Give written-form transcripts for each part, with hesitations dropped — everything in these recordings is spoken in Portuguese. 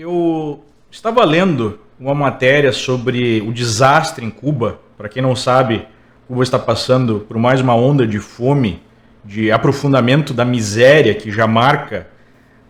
Eu estava lendo uma matéria sobre o desastre em Cuba. Para quem não sabe, Cuba está passando por mais uma onda de fome, de aprofundamento da miséria que já marca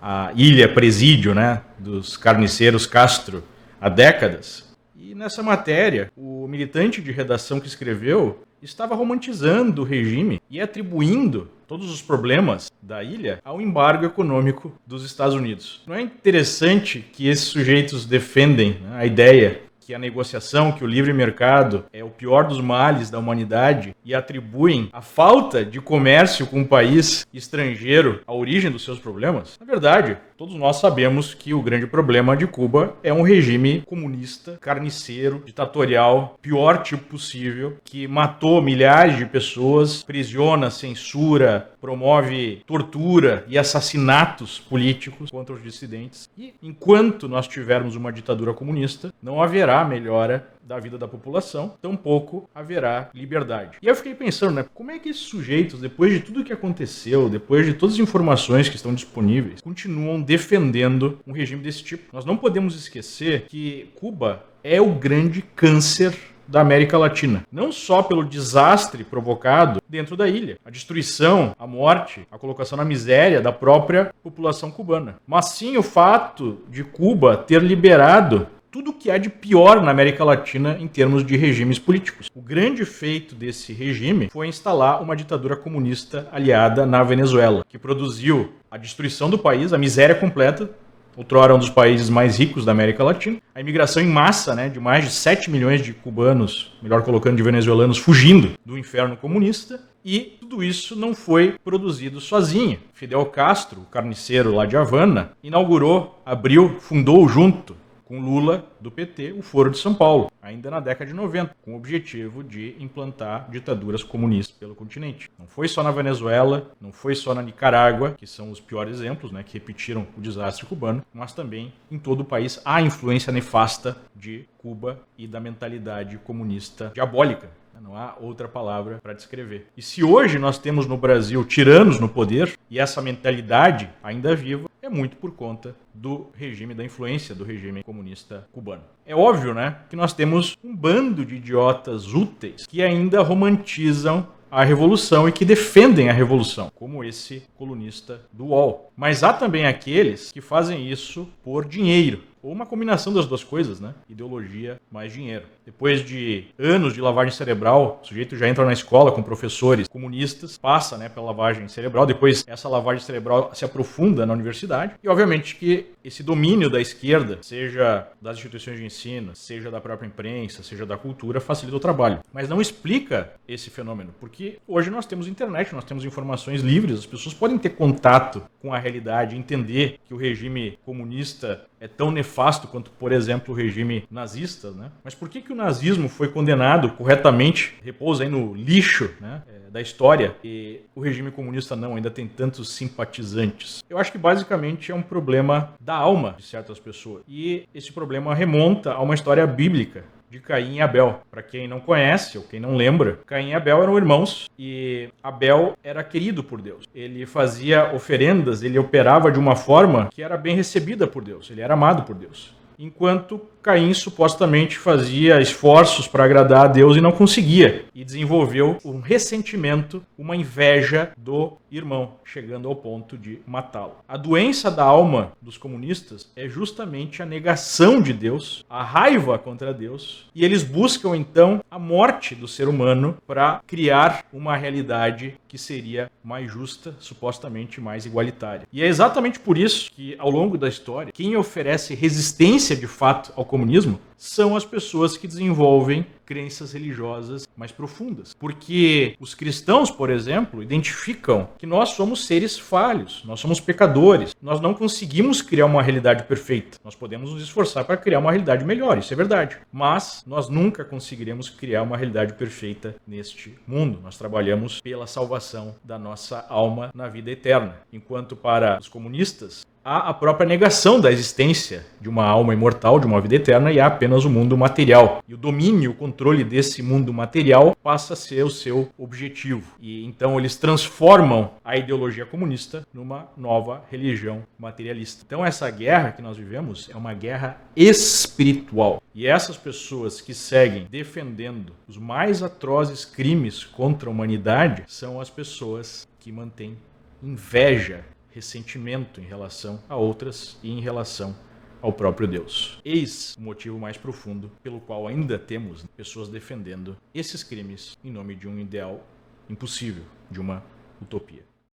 a ilha presídio, né, dos carniceiros Castro há décadas. E nessa matéria, o militante de redação que escreveu estava romantizando o regime e atribuindo todos os problemas da ilha ao embargo econômico dos Estados Unidos. Não é interessante que esses sujeitos defendem, né, a ideia que a negociação, que o livre mercado é o pior dos males da humanidade e atribuem a falta de comércio com um país estrangeiro à origem dos seus problemas? Na verdade, todos nós sabemos que o grande problema de Cuba é um regime comunista, carniceiro, ditatorial, pior tipo possível, que matou milhares de pessoas, aprisiona, censura, promove tortura e assassinatos políticos contra os dissidentes. E enquanto nós tivermos uma ditadura comunista, não haverá melhora da vida da população, tampouco haverá liberdade. E eu fiquei pensando, né, como é que esses sujeitos, depois de tudo o que aconteceu, depois de todas as informações que estão disponíveis, continuam defendendo um regime desse tipo? Nós não podemos esquecer que Cuba é o grande câncer da América Latina. Não só pelo desastre provocado dentro da ilha, a destruição, a morte, a colocação na miséria da própria população cubana, mas sim o fato de Cuba ter liberado tudo o que há de pior na América Latina em termos de regimes políticos. O grande feito desse regime foi instalar uma ditadura comunista aliada na Venezuela, que produziu a destruição do país, a miséria completa, outrora um dos países mais ricos da América Latina, a imigração em massa, né, de mais de 7 milhões de cubanos, melhor colocando, de venezuelanos, fugindo do inferno comunista, e tudo isso não foi produzido sozinho. Fidel Castro, o carniceiro lá de Havana, inaugurou, abriu, fundou junto com Lula, do PT, o Foro de São Paulo, ainda na década de 90, com o objetivo de implantar ditaduras comunistas pelo continente. Não foi só na Venezuela, não foi só na Nicarágua, que são os piores exemplos, né, que repetiram o desastre cubano, mas também em todo o país há a influência nefasta de Cuba e da mentalidade comunista diabólica. Não há outra palavra para descrever. E se hoje nós temos no Brasil tiranos no poder, e essa mentalidade ainda viva, é muito por conta do regime, da influência do regime comunista cubano. É óbvio, né, que nós temos um bando de idiotas úteis que ainda romantizam a revolução e que defendem a revolução, como esse colunista do UOL. Mas há também aqueles que fazem isso por dinheiro, ou uma combinação das duas coisas, né? Ideologia mais dinheiro. Depois de anos de lavagem cerebral, o sujeito já entra na escola com professores comunistas, passa, né, pela lavagem cerebral, depois essa lavagem cerebral se aprofunda na universidade, e obviamente que esse domínio da esquerda, seja das instituições de ensino, seja da própria imprensa, seja da cultura, facilita o trabalho. Mas não explica esse fenômeno, porque hoje nós temos internet, nós temos informações livres, as pessoas podem ter contato com a realidade, entender que o regime comunista é tão nefasto quanto, por exemplo, o regime nazista, né? Mas por que o nazismo foi condenado corretamente, repousa aí no lixo, né, da história, e o regime comunista não, ainda tem tantos simpatizantes? Eu acho que basicamente é um problema da alma de certas pessoas. E esse problema remonta a uma história bíblica de Caim e Abel. Para quem não conhece ou quem não lembra, Caim e Abel eram irmãos e Abel era querido por Deus. Ele fazia oferendas, ele operava de uma forma que era bem recebida por Deus, ele era amado por Deus. Enquanto Caim supostamente fazia esforços para agradar a Deus e não conseguia. E desenvolveu um ressentimento, uma inveja do irmão, chegando ao ponto de matá-lo. A doença da alma dos comunistas é justamente a negação de Deus, a raiva contra Deus, e eles buscam então a morte do ser humano para criar uma realidade que seria mais justa, supostamente mais igualitária. E é exatamente por isso que, ao longo da história, quem oferece resistência de fato ao comunismo são as pessoas que desenvolvem crenças religiosas mais profundas. Porque os cristãos, por exemplo, identificam que nós somos seres falhos, nós somos pecadores, nós não conseguimos criar uma realidade perfeita. Nós podemos nos esforçar para criar uma realidade melhor, isso é verdade. Mas nós nunca conseguiremos criar uma realidade perfeita neste mundo. Nós trabalhamos pela salvação da nossa alma na vida eterna. Enquanto para os comunistas, há a própria negação da existência de uma alma imortal, de uma vida eterna, e há apenas apenas o mundo material. E o domínio, o controle desse mundo material passa a ser o seu objetivo. E então eles transformam a ideologia comunista numa nova religião materialista. Então essa guerra que nós vivemos é uma guerra espiritual. E essas pessoas que seguem defendendo os mais atrozes crimes contra a humanidade são as pessoas que mantêm inveja, ressentimento em relação a outras e em relação ao próprio Deus. Eis o motivo mais profundo pelo qual ainda temos pessoas defendendo esses crimes em nome de um ideal impossível, de uma utopia.